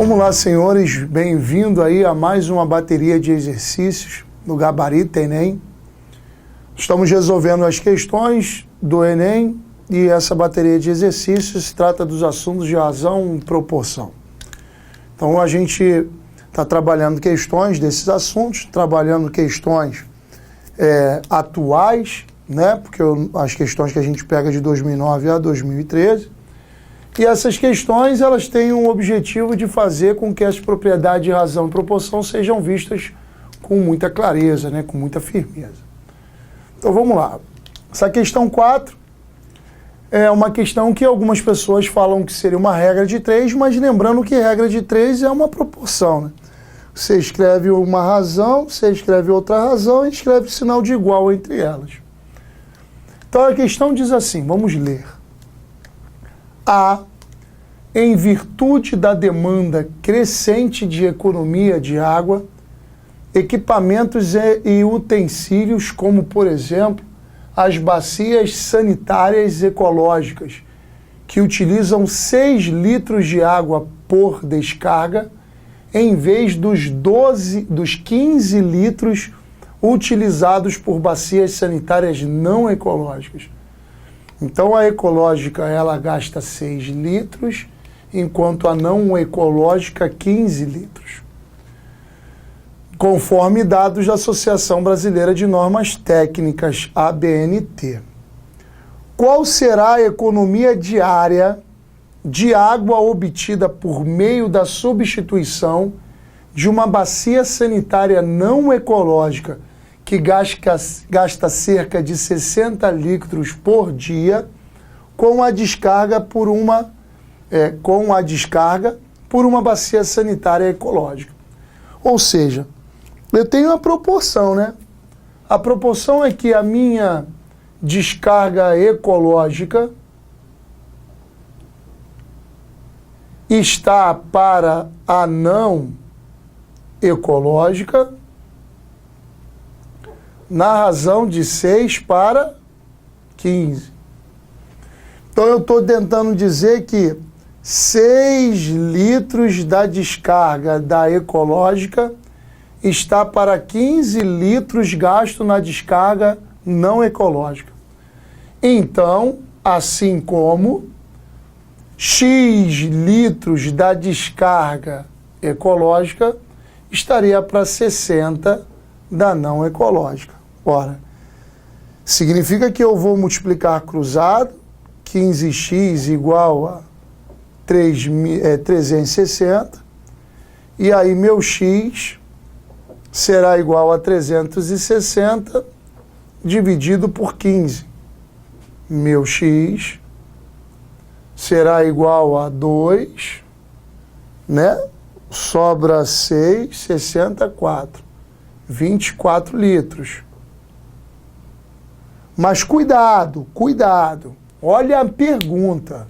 Vamos lá, senhores, bem-vindo aí a mais uma bateria de exercícios no Gabarito Enem. Estamos resolvendo as questões do Enem e essa bateria de exercícios se trata dos assuntos de razão e proporção. Então a gente está trabalhando questões desses assuntos, trabalhando questões atuais, né? Porque as questões que a gente pega de 2009 a 2013. E essas questões, elas têm o objetivo de fazer com que as propriedades de razão e proporção sejam vistas com muita clareza, né? Com muita firmeza. Então vamos lá. Essa questão 4 é uma questão que algumas pessoas falam que seria uma regra de 3, mas lembrando que regra de 3 é uma proporção, né? Você escreve uma razão, você escreve outra razão e escreve sinal de igual entre elas. Então a questão diz assim, vamos ler. A, em virtude da demanda crescente de economia de água, equipamentos e utensílios como, por exemplo, as bacias sanitárias ecológicas, que utilizam 6 litros de água por descarga, em vez dos 15 litros utilizados por bacias sanitárias não ecológicas. Então a ecológica ela gasta 6 litros, enquanto a não ecológica 15 litros. Conforme dados da Associação Brasileira de Normas Técnicas, ABNT. Qual será a economia diária de água obtida por meio da substituição de uma bacia sanitária não ecológica que gasta cerca de 60 litros por dia com a descarga por uma bacia sanitária ecológica? Ou seja, eu tenho a proporção, né? A proporção é que a minha descarga ecológica está para a não ecológica na razão de 6 para 15. Então eu estou tentando dizer que 6 litros da descarga da ecológica está para 15 litros gasto na descarga não ecológica. Então, assim como X litros da descarga ecológica estaria para 60 da não ecológica. Ora, significa que eu vou multiplicar cruzado, 15x igual a 360, e aí meu x será igual a 360 dividido por 15. Meu x será igual a 2, né? Sobra 6, 64, 24 litros. Mas cuidado, cuidado. Olha a pergunta.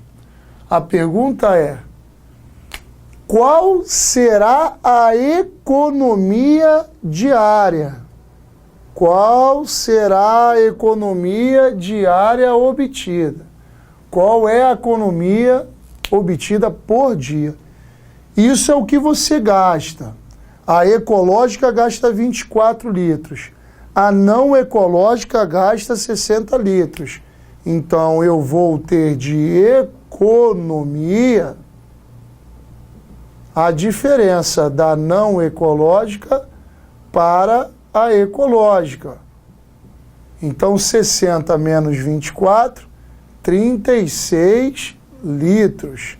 A pergunta é: qual será a economia diária? Qual será a economia diária obtida? Qual é a economia obtida por dia? Isso é o que você gasta. A ecológica gasta 24 litros. A não ecológica gasta 60 litros. Então, eu vou ter de economia a diferença da não ecológica para a ecológica. Então, 60 menos 24, 36 litros.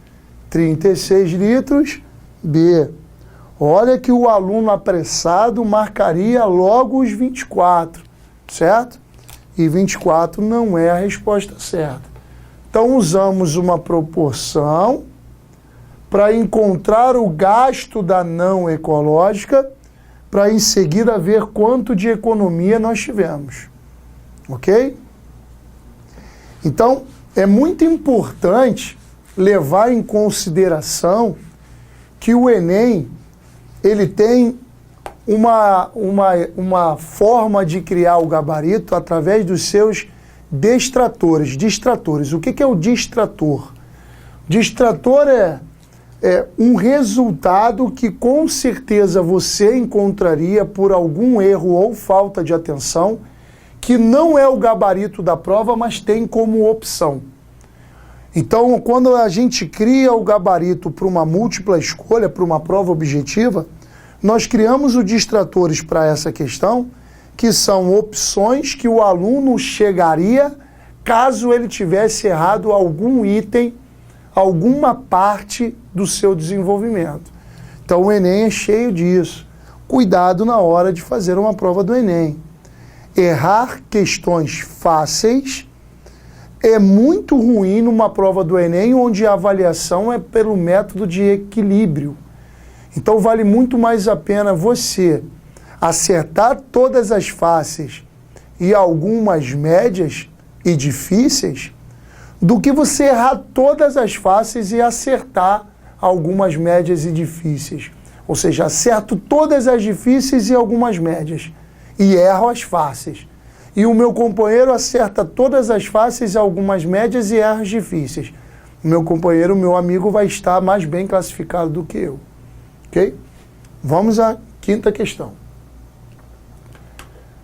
36 litros, B. Olha que o aluno apressado marcaria logo os 24, certo? E 24 não é a resposta certa. Então, usamos uma proporção para encontrar o gasto da não ecológica, para em seguida ver quanto de economia nós tivemos. Ok? Então, é muito importante levar em consideração que o Enem ele tem uma forma de criar o gabarito através dos seus distratores. O que é o distrator? Distrator é um resultado que com certeza você encontraria por algum erro ou falta de atenção, que não é o gabarito da prova, mas tem como opção. Então, quando a gente cria o gabarito para uma múltipla escolha, para uma prova objetiva, nós criamos os distratores para essa questão, que são opções que o aluno chegaria caso ele tivesse errado algum item, alguma parte do seu desenvolvimento. Então o Enem é cheio disso. Cuidado na hora de fazer uma prova do Enem. Errar questões fáceis é muito ruim numa prova do Enem, onde a avaliação é pelo método de equilíbrio. Então vale muito mais a pena você acertar todas as fáceis e algumas médias e difíceis, do que você errar todas as fáceis e acertar algumas médias e difíceis. Ou seja, acerto todas as difíceis e algumas médias e erro as fáceis. E o meu companheiro acerta todas as fáceis, algumas médias e erra as difíceis. O meu companheiro, o meu amigo, vai estar mais bem classificado do que eu. Ok? Vamos à quinta questão.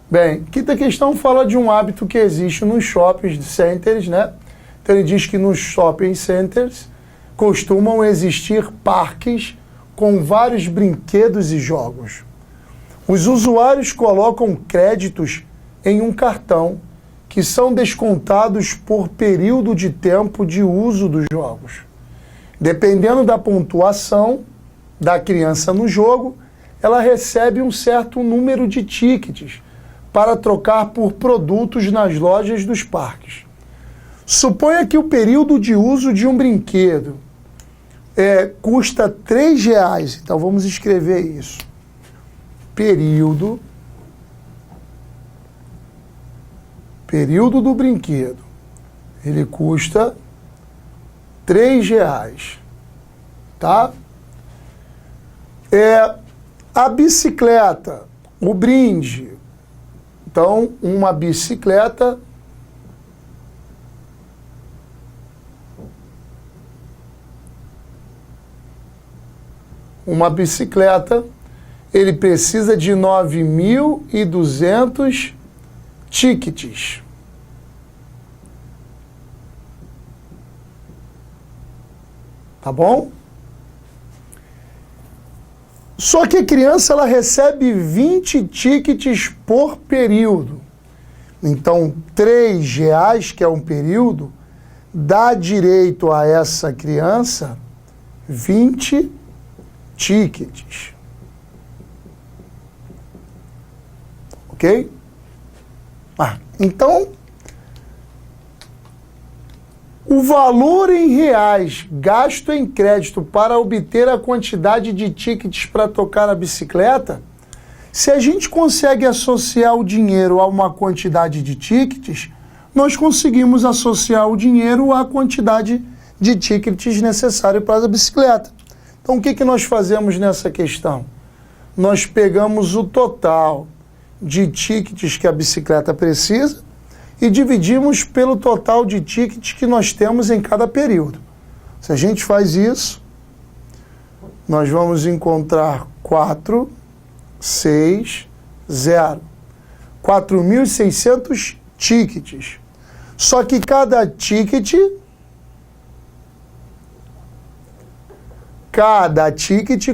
Bem, quinta questão fala de um hábito que existe nos shopping centers, né? Então ele diz que nos shopping centers costumam existir parques com vários brinquedos e jogos. Os usuários colocam créditos em um cartão que são descontados por período de tempo de uso dos jogos. Dependendo da pontuação da criança no jogo, ela recebe um certo número de tickets para trocar por produtos nas lojas dos parques. Suponha que o período de uso de um brinquedo custa R$3. Então vamos escrever isso. Período do brinquedo. Ele custa R$3. Tá? A bicicleta, o brinde. Então, uma bicicleta ele precisa de 9.200 tickets. Tá bom? Só que a criança ela recebe 20 tickets por período. Então, R$3, que é um período, dá direito a essa criança 20 tickets. Ok? Então, o valor em reais gasto em crédito para obter a quantidade de tickets para tocar a bicicleta, se a gente consegue associar o dinheiro a uma quantidade de tickets, nós conseguimos associar o dinheiro à quantidade de tickets necessário para a bicicleta. Então, o que nós fazemos nessa questão? Nós pegamos o total de tickets que a bicicleta precisa e dividimos pelo total de tickets que nós temos em cada período. Se a gente faz isso, nós vamos encontrar 4.600 tickets. Só que cada ticket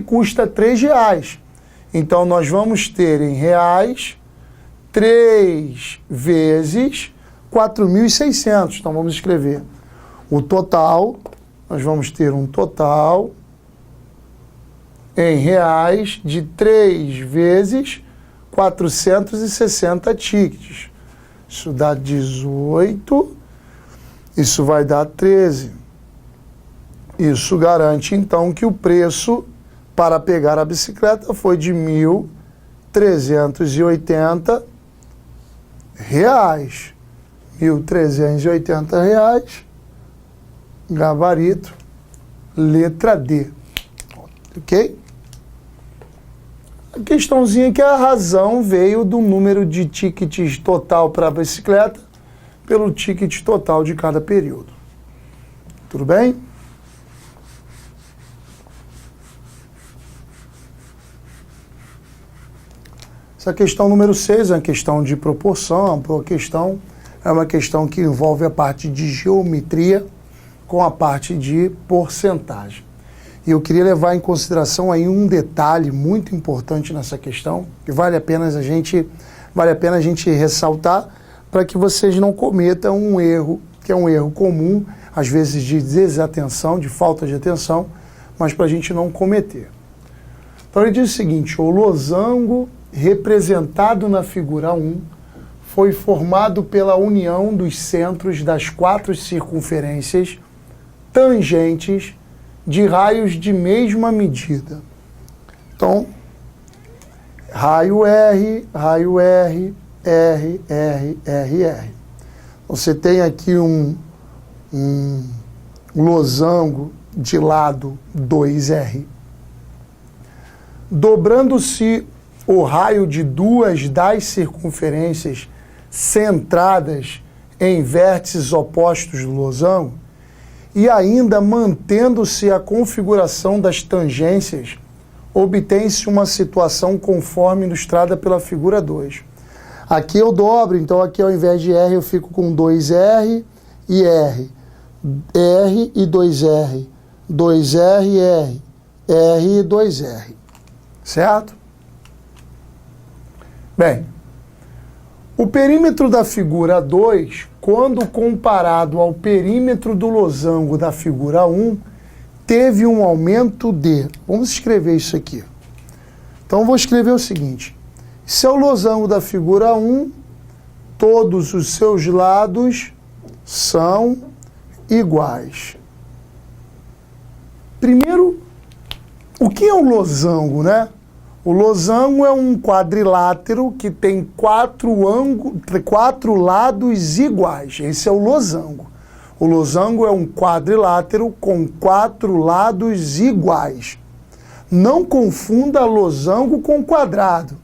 custa R$3. Então, nós vamos ter em reais 3 vezes 4.600. Então, vamos escrever o total. Nós vamos ter um total em reais de 3 vezes 460 tickets. Isso dá 18. Isso vai dar 13. Isso garante, então, que o preço para pegar a bicicleta foi de R$1.380. R$1.380. Gabarito, letra D. Ok? A questãozinha que a razão veio do número de tickets total para a bicicleta pelo ticket total de cada período. Tudo bem? Essa questão número 6 é uma questão de proporção, é uma questão que envolve a parte de geometria com a parte de porcentagem. E eu queria levar em consideração aí um detalhe muito importante nessa questão, que vale a pena a gente ressaltar para que vocês não cometam um erro, que é um erro comum, às vezes de desatenção, de falta de atenção, mas para a gente não cometer. Então ele diz o seguinte: o losango representado na figura 1 foi formado pela união dos centros das 4 circunferências tangentes de raios de mesma medida. Então, raio R, R, R, R, R. Você tem aqui um losango de lado 2R. Dobrando-se o raio de 2 das circunferências centradas em vértices opostos do losango, e ainda mantendo-se a configuração das tangências, obtém-se uma situação conforme ilustrada pela figura 2. Aqui eu dobro, então aqui ao invés de R eu fico com 2R e R. R e 2R. 2R e R. R e 2R. Certo? Bem, o perímetro da figura 2, quando comparado ao perímetro do losango da figura 1, teve um aumento de... Vamos escrever isso aqui. Então, vou escrever o seguinte. Se é o losango da figura 1, todos os seus lados são iguais. Primeiro, o que é um losango, né? O losango é um quadrilátero que tem 4 lados iguais. Esse é o losango. O losango é um quadrilátero com 4 lados iguais. Não confunda losango com quadrado,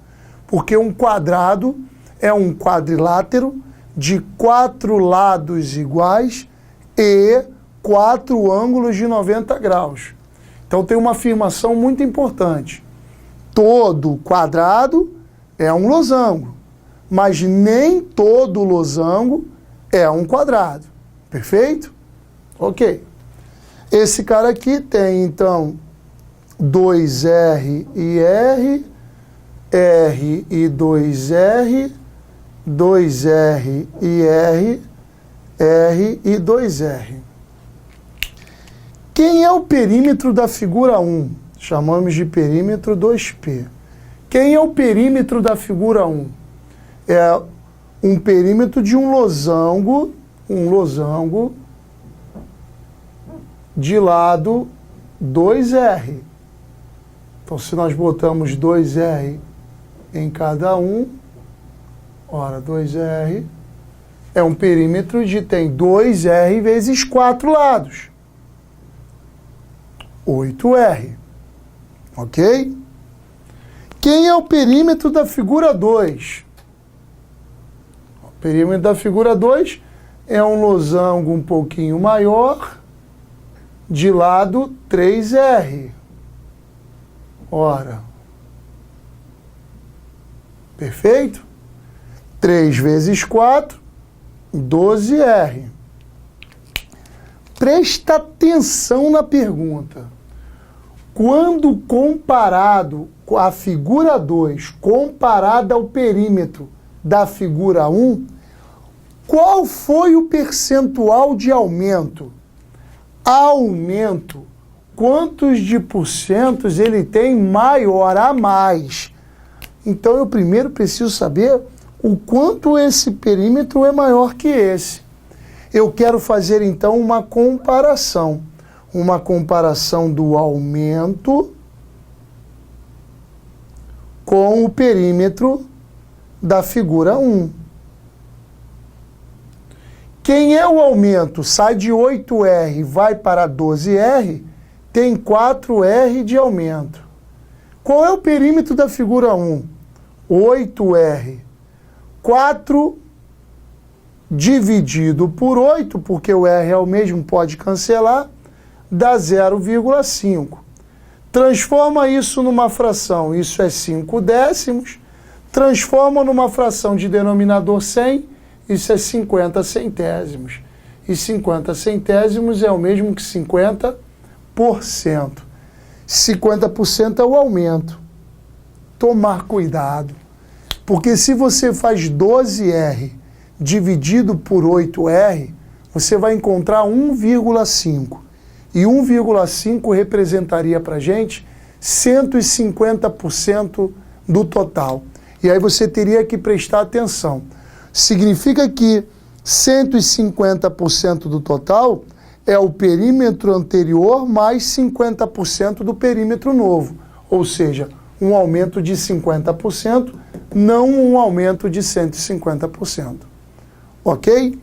porque um quadrado é um quadrilátero de 4 lados iguais e 4 ângulos de 90 graus. Então tem uma afirmação muito importante. Todo quadrado é um losango, mas nem todo losango é um quadrado. Perfeito? Ok. Esse cara aqui tem, então, 2R e R, R e 2R, 2R e R, R e 2R. Quem é o perímetro da figura 1? Chamamos de perímetro 2P. Quem é o perímetro da figura 1? É um perímetro de um losango de lado 2R. Então, se nós botamos 2R em cada um, ora, 2R é um perímetro de tem 2R vezes 4 lados. 8R. Ok? Quem é o perímetro da figura 2? O perímetro da figura 2 é um losango um pouquinho maior, de lado 3R. Ora. Perfeito? 3 vezes 4, 12R. Presta atenção na pergunta. Quando comparado com a figura 2, comparada ao perímetro da figura 1, qual foi o percentual de aumento? Aumento. Quantos de porcentos ele tem maior a mais? Então eu primeiro preciso saber o quanto esse perímetro é maior que esse. Eu quero fazer então uma comparação. Uma comparação do aumento com o perímetro da figura 1. Quem é o aumento? Sai de 8R e vai para 12R, tem 4R de aumento. Qual é o perímetro da figura 1? 8R. 4 dividido por 8, porque o R é o mesmo, pode cancelar, dá 0,5. Transforma isso numa fração. Isso é 5 décimos. Transforma numa fração de denominador 100, isso é 50 centésimos. E 50 centésimos é o mesmo que 50%. 50% é o aumento. Tomar cuidado. Porque se você faz 12R dividido por 8R, você vai encontrar 1,5. E 1,5 representaria para a gente 150% do total. E aí você teria que prestar atenção. Significa que 150% do total é o perímetro anterior mais 50% do perímetro novo. Ou seja, um aumento de 50%, não um aumento de 150%. Ok?